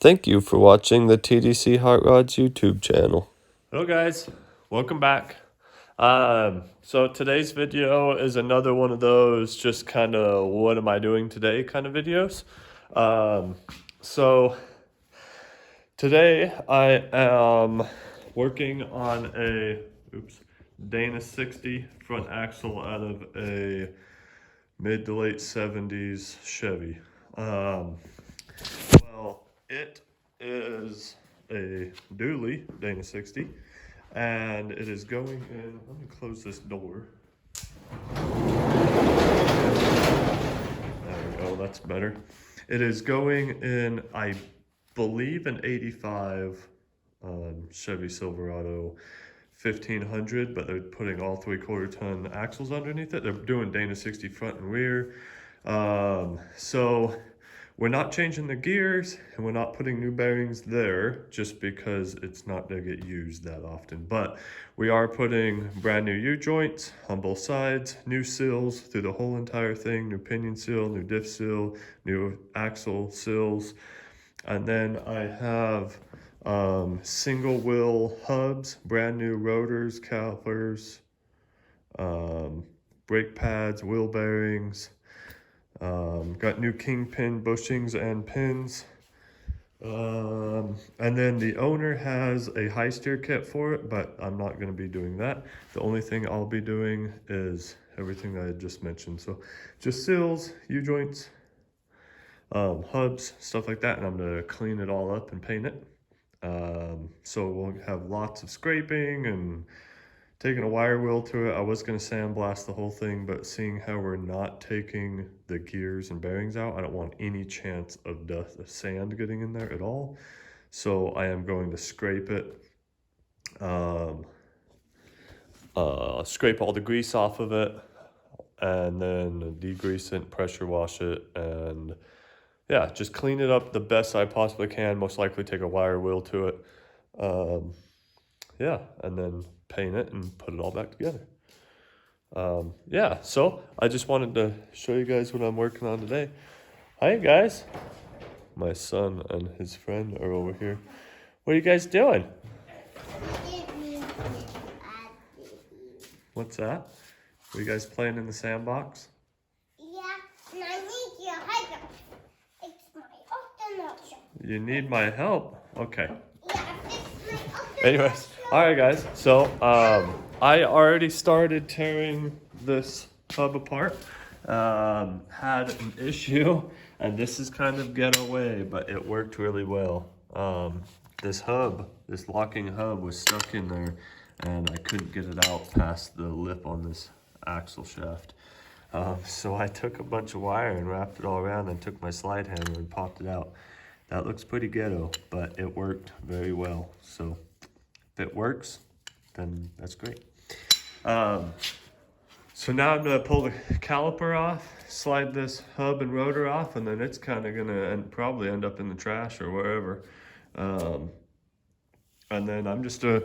Thank you for watching the TDC Hot Rods YouTube channel. Hello guys, welcome back. So today's video is another one of those just kind of what am I doing today kind of videos. So today I am working on a Dana 60 front axle out of a mid to late 70s Chevy. Well, it is a dually Dana 60, and it is going in. Let me close this door. There we go, that's better. It is going in, I believe, an 85 Chevy Silverado 1500, but they're putting all 3/4 ton axles underneath it. They're doing Dana 60 front and rear. So we're not changing the gears and we're not putting new bearings there just because it's not going to get used that often. But we are putting brand new U-joints on both sides, new sills through the whole entire thing, new pinion seal, new diff seal, new axle sills. And then I have single wheel hubs, brand new rotors, calipers, brake pads, wheel bearings. Got new kingpin bushings and pins. And then the owner has a high steer kit for it, but I'm not going to be doing that. The only thing I'll be doing is everything I just mentioned. So just sills, U-joints, hubs, stuff like that. And I'm going to clean it all up and paint it. So we'll have lots of scraping and taking a wire wheel to it. I was going to sandblast the whole thing, but seeing how we're not taking the gears and bearings out, I don't want any chance of dust, sand getting in there at all. So I am going to scrape it, scrape all the grease off of it, and then degrease it, pressure wash it, and yeah, just clean it up the best I possibly can. Most likely take a wire wheel to it. Yeah, and then paint it and put it all back together. Yeah, so I just wanted to show you guys what I'm working on today. Hi guys. My son and his friend are over here. What are you guys doing? What's that? Are you guys playing in the sandbox? Yeah, and I need your help. It's my option. You need my help? Okay. Yeah, it's my option. Anyways, all right guys, so I already started tearing this hub apart. Had an issue, and this is kind of getaway, but it worked really well. This locking hub was stuck in there, and I couldn't get it out past the lip on this axle shaft. So I took a bunch of wire and wrapped it all around and took my slide hammer and popped it out. That looks pretty ghetto, but it worked very well. So if it works, then that's great. So now I'm gonna pull the caliper off, slide this hub and rotor off, and then it's kind of gonna probably end up in the trash or wherever. And then I'm just gonna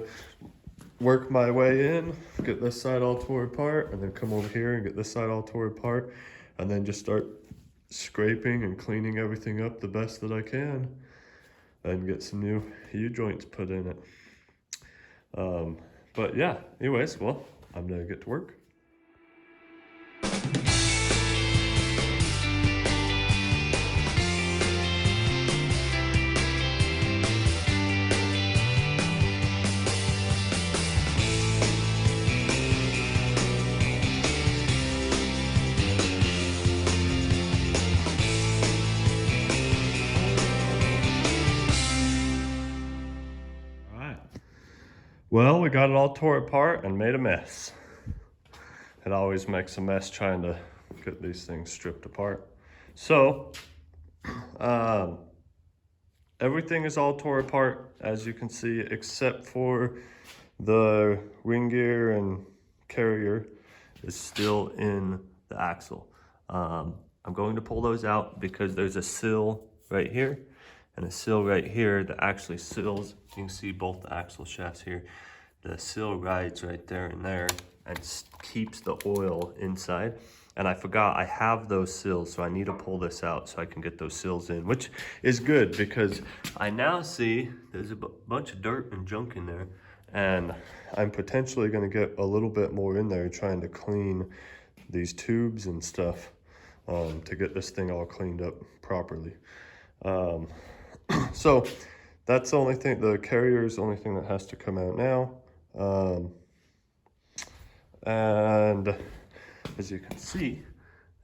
work my way in, get this side all tore apart, and then come over here and get this side all tore apart, and then just start scraping and cleaning everything up the best that I can, and get some new U-joints put in it. But yeah, anyways, well, I'm gonna get to work. Well, we got it all tore apart and made a mess. It always makes a mess trying to get these things stripped apart. So, everything is all tore apart, as you can see, except for the ring gear and carrier is still in the axle. I'm going to pull those out because there's a sill right here and a sill right here that actually sills. You can see both the axle shafts here. The sill rides right there and there and keeps the oil inside. And I forgot I have those sills, so I need to pull this out so I can get those sills in, which is good because I now see there's a bunch of dirt and junk in there, and I'm potentially going to get a little bit more in there trying to clean these tubes and stuff to get this thing all cleaned up properly. So that's the only thing, the carrier is the only thing that has to come out now. And as you can see,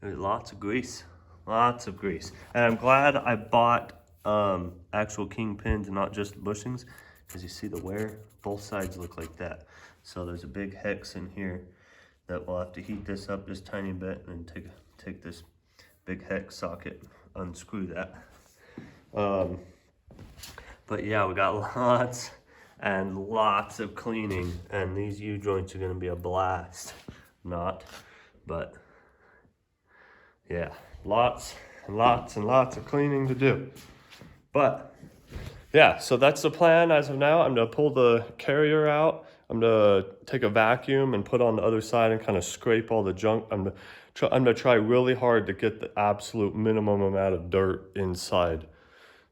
there's lots of grease, lots of grease. And I'm glad I bought actual kingpins and not just bushings, because you see the wear, both sides look like that. So there's a big hex in here that we'll have to heat this up just tiny bit and then take this big hex socket, unscrew that. But yeah, we got lots and lots of cleaning, and these U-joints are gonna be a blast. Not, but yeah, lots and lots and lots of cleaning to do. But yeah, so that's the plan as of now. I'm gonna pull the carrier out. I'm gonna take a vacuum and put on the other side and kind of scrape all the junk. I'm gonna try really hard to get the absolute minimum amount of dirt inside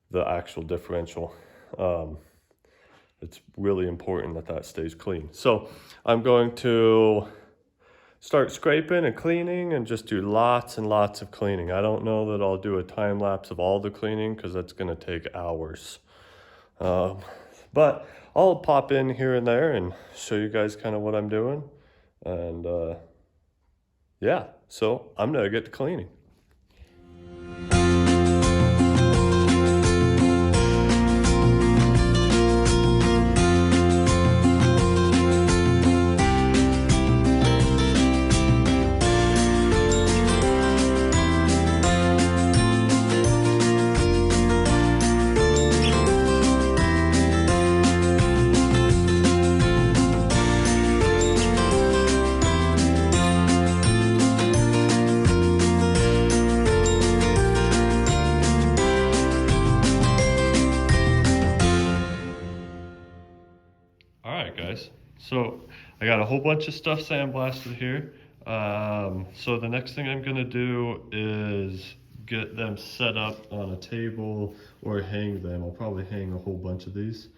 the actual differential. It's really important that that stays clean. So I'm going to start scraping and cleaning and just do lots and lots of cleaning. I don't know that I'll do a time lapse of all the cleaning because that's gonna take hours. But I'll pop in here and there and show you guys kind of what I'm doing. And yeah, so I'm gonna get to cleaning. So I got a whole bunch of stuff sandblasted here. So the next thing I'm gonna do is get them set up on a table or hang them. I'll probably hang a whole bunch of these.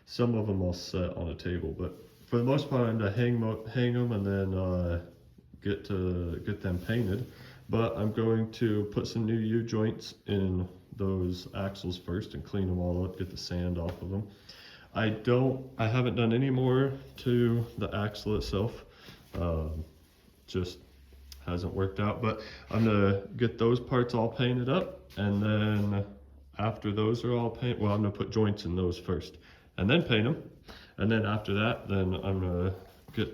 Some of them I'll set on a table, but for the most part I'm gonna hang them and then get them painted. But I'm going to put some new U-joints in those axles first and clean them all up, get the sand off of them. I haven't done any more to the axle itself. Just hasn't worked out, but I'm gonna get those parts all painted up, and then after those are all painted, well, I'm gonna put joints in those first and then paint them. And then after that, then I'm gonna get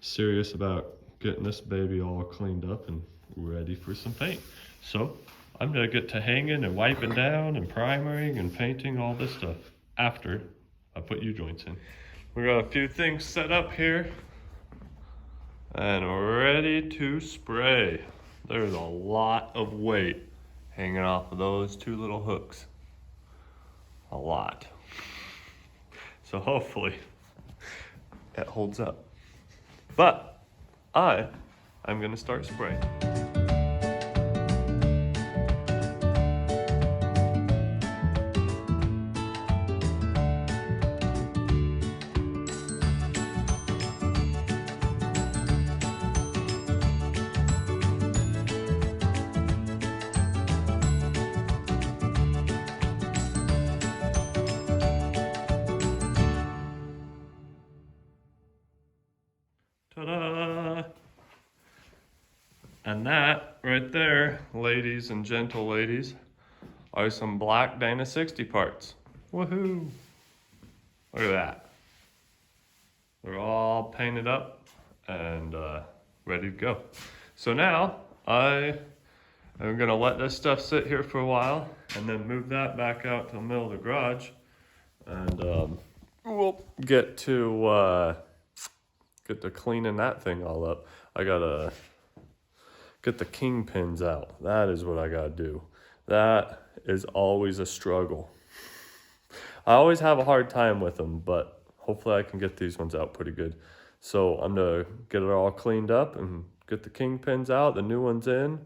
serious about getting this baby all cleaned up and ready for some paint. So I'm gonna get to hanging and wiping down and primering and painting all this stuff after I put U-joints in. We got a few things set up here and ready to spray. There's a lot of weight hanging off of those two little hooks. A lot. So hopefully it holds up. But I'm gonna start spraying. Ta-da! And that right there, ladies and gentle ladies, are some black Dana 60 parts. Woohoo! Look at that. They're all painted up and ready to go. So now I'm gonna let this stuff sit here for a while and then move that back out to the middle of the garage, and we'll get to cleaning that thing all up. I gotta get the kingpins out. That is what I gotta do. That is always a struggle. I always have a hard time with them, but hopefully I can get these ones out pretty good. So I'm gonna get it all cleaned up and get the kingpins out, the new ones in.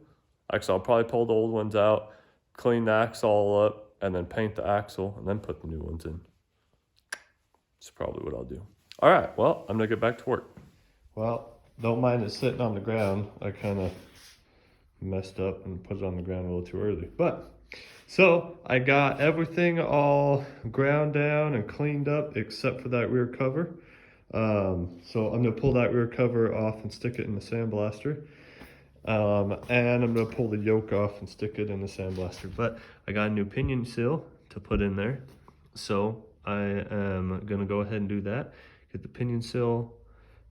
Actually, I'll probably pull the old ones out, clean the axle all up, and then paint the axle, and then put the new ones in. That's probably what I'll do. All right, well, I'm gonna get back to work. Well, don't mind it sitting on the ground. I kind of messed up and put it on the ground a little too early. But, so I got everything all ground down and cleaned up except for that rear cover. So I'm gonna pull that rear cover off and stick it in the sandblaster. And I'm gonna pull the yoke off and stick it in the sandblaster. But I got a new pinion seal to put in there. So I am gonna go ahead and do that. Get the pinion seal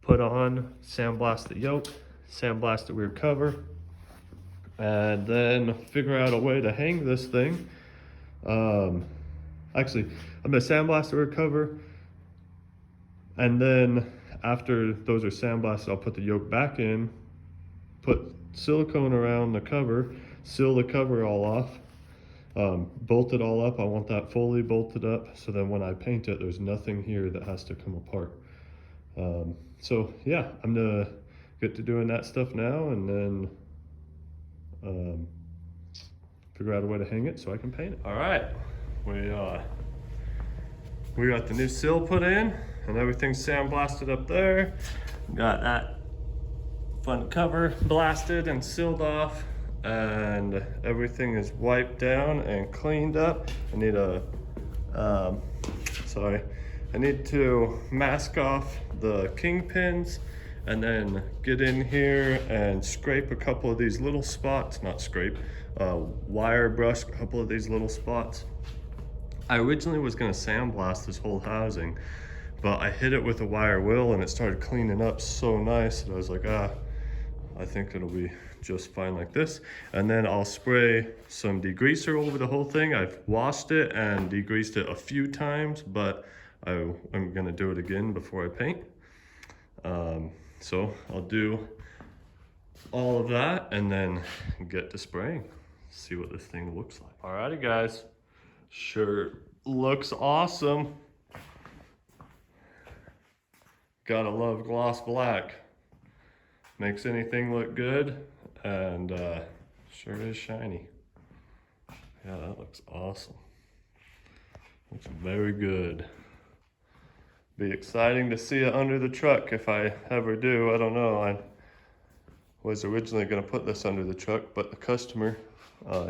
put on, sandblast the yoke, sandblast the rear cover, and then figure out a way to hang this thing. Actually, I'm gonna sandblast the rear cover, and then after those are sandblasted, I'll put the yoke back in, put silicone around the cover, seal the cover all off, bolt it all up. I want that fully bolted up, so then when I paint it, there's nothing here that has to come apart. So yeah, I'm gonna get to doing that stuff now, and then figure out a way to hang it so I can paint it. All right, we got the new sill put in, and everything's sandblasted up there. Got that front cover blasted and sealed off, and everything is wiped down and cleaned up. I need a I need to mask off the kingpins, and then get in here and scrape a couple of these little spots, not scrape, wire brush a couple of these little spots. I originally was gonna sandblast this whole housing, but I hit it with a wire wheel and it started cleaning up so nice that I was like, I think it'll be just fine like this. And then I'll spray some degreaser over the whole thing. I've washed it and degreased it a few times, but I'm gonna do it again before I paint. So I'll do all of that and then get to spraying. See what this thing looks like. Alrighty guys, sure looks awesome. Gotta love gloss black. Makes anything look good, and sure is shiny. Yeah, that looks awesome. Looks very good. Be exciting to see it under the truck if I ever do. I don't know. I was originally going to put this under the truck, but the customer,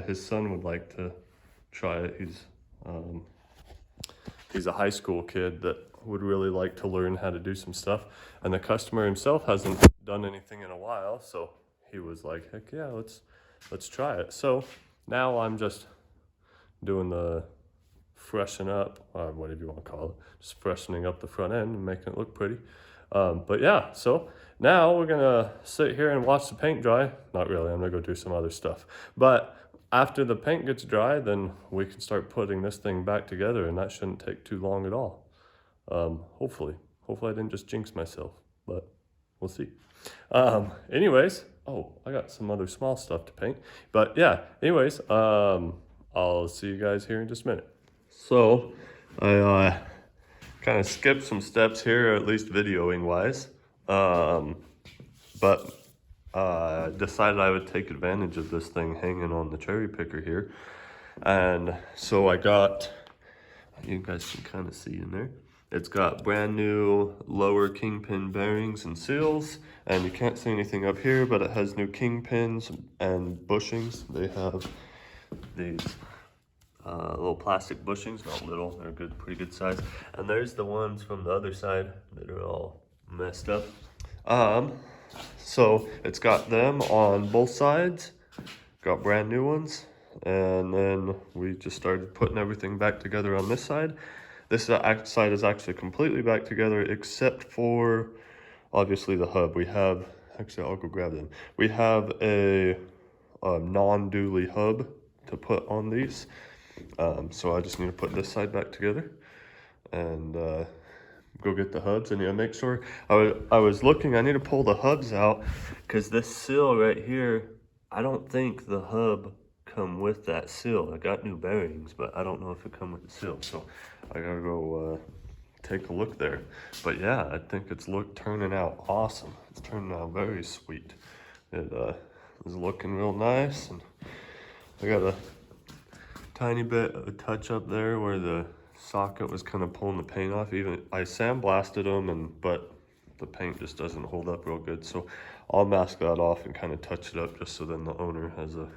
his son would like to try it. He's a high school kid that would really like to learn how to do some stuff, and the customer himself hasn't done anything in a while, so he was like, heck yeah, let's try it. So now I'm just doing the freshen up, or whatever you want to call it, just freshening up the front end and making it look pretty. But yeah, so now we're gonna sit here and watch the paint dry. Not really, I'm gonna go do some other stuff. But after the paint gets dry, then we can start putting this thing back together, and that shouldn't take too long at all. Hopefully I didn't just jinx myself, but we'll see. Anyways, oh, I got some other small stuff to paint, but yeah, anyways, I'll see you guys here in just a minute. So I kind of skipped some steps here, at least videoing wise, but decided I would take advantage of this thing hanging on the cherry picker here. And so I got, you guys can kind of see in there, it's got brand new lower kingpin bearings and seals, and you can't see anything up here, but it has new kingpins and bushings. They have these little plastic bushings, not little, they're good, pretty good size. And there's the ones from the other side that are all messed up. So it's got them on both sides, got brand new ones, and then we just started putting everything back together on this side. This side is actually completely back together except for obviously the hub. We have, actually I'll go grab them. We have a non-dually hub to put on these. So I just need to put this side back together and go get the hubs. I need to make sure, I was looking, I need to pull the hubs out because this sill right here, I don't think the hub come with that sill. I got new bearings, but I don't know if it come with the sill. So I gotta go take a look there. But yeah, I think it's turning out awesome. It's turning out very sweet. It is looking real nice, and I got a tiny bit of a touch up there where the socket was kind of pulling the paint off. Even I sandblasted them, but the paint just doesn't hold up real good. So I'll mask that off and kind of touch it up just so then the owner has a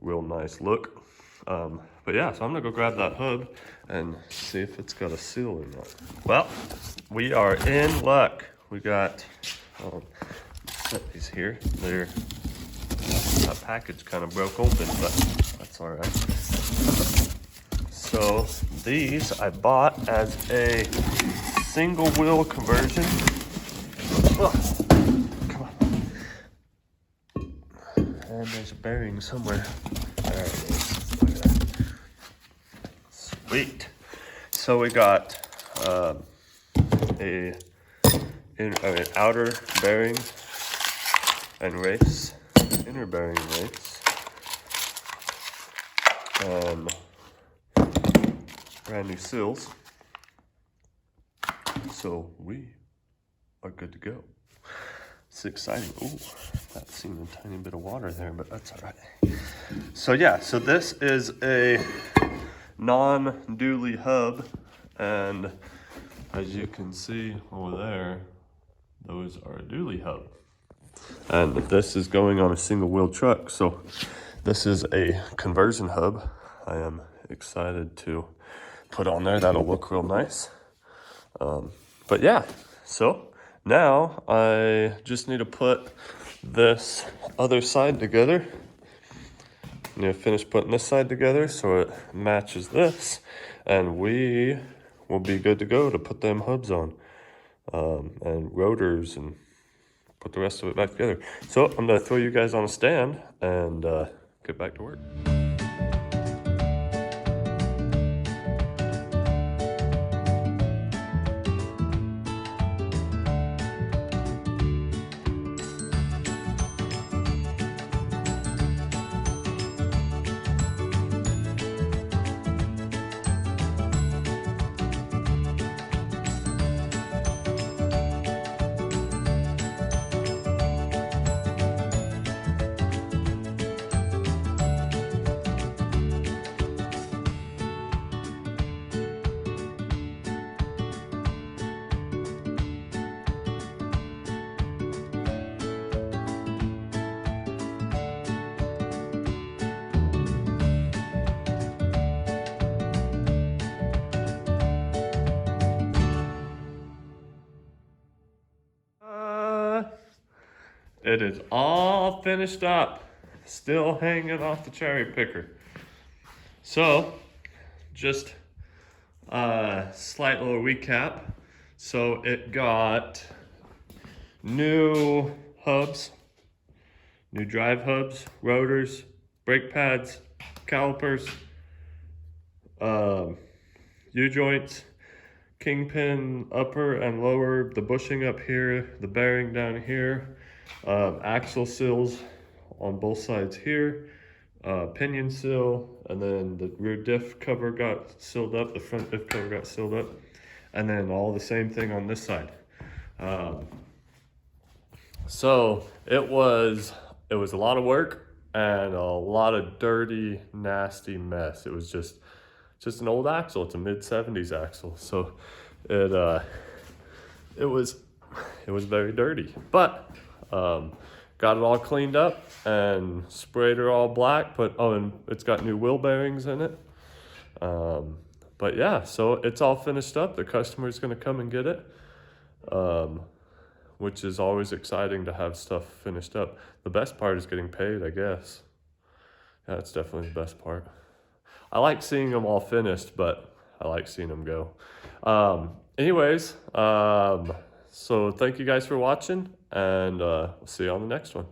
real nice look. But yeah, so I'm gonna go grab that hub and see if it's got a seal or not. Well, we are in luck. We got, set these here. That package kind of broke open, but that's all right. So these I bought as a single wheel conversion. Oh, come on. And there's a bearing somewhere. There it is. Look at that. Sweet. So we got an outer bearing and race, inner bearing and race, brand new seals. So we are good to go. It's exciting. Ooh, that's seen a tiny bit of water there, but that's all right. So yeah, so this is a non-dually hub, and as you can see over there, those are a dually hub. And this is going on a single wheel truck, so this is a conversion hub. I am excited to put on there. That'll look real nice. But yeah, so now I just need to put this other side together. I need to finish putting this side together so it matches this, and we will be good to go to put them hubs on, and rotors, and put the rest of it back together. So I'm gonna throw you guys on a stand and get back to work. It is all finished up, still hanging off the cherry picker. So, just a slight little recap. So it got new hubs, new drive hubs, rotors, brake pads, calipers, U-joints, kingpin upper and lower, the bushing up here, the bearing down here, axle seals on both sides here, pinion seal, and then the rear diff cover got sealed up, the front diff cover got sealed up, and then all the same thing on this side. So it was a lot of work and a lot of dirty, nasty mess. It was just an old axle. It's a mid-70s axle, so it was very dirty, but got it all cleaned up and sprayed her all black. And it's got new wheel bearings in it. But yeah, so it's all finished up. The customer's gonna come and get it, which is always exciting to have stuff finished up. The best part is getting paid, I guess. Yeah, that's definitely the best part. I like seeing them all finished, but I like seeing them go. Anyways, so thank you guys for watching, and we'll see you on the next one.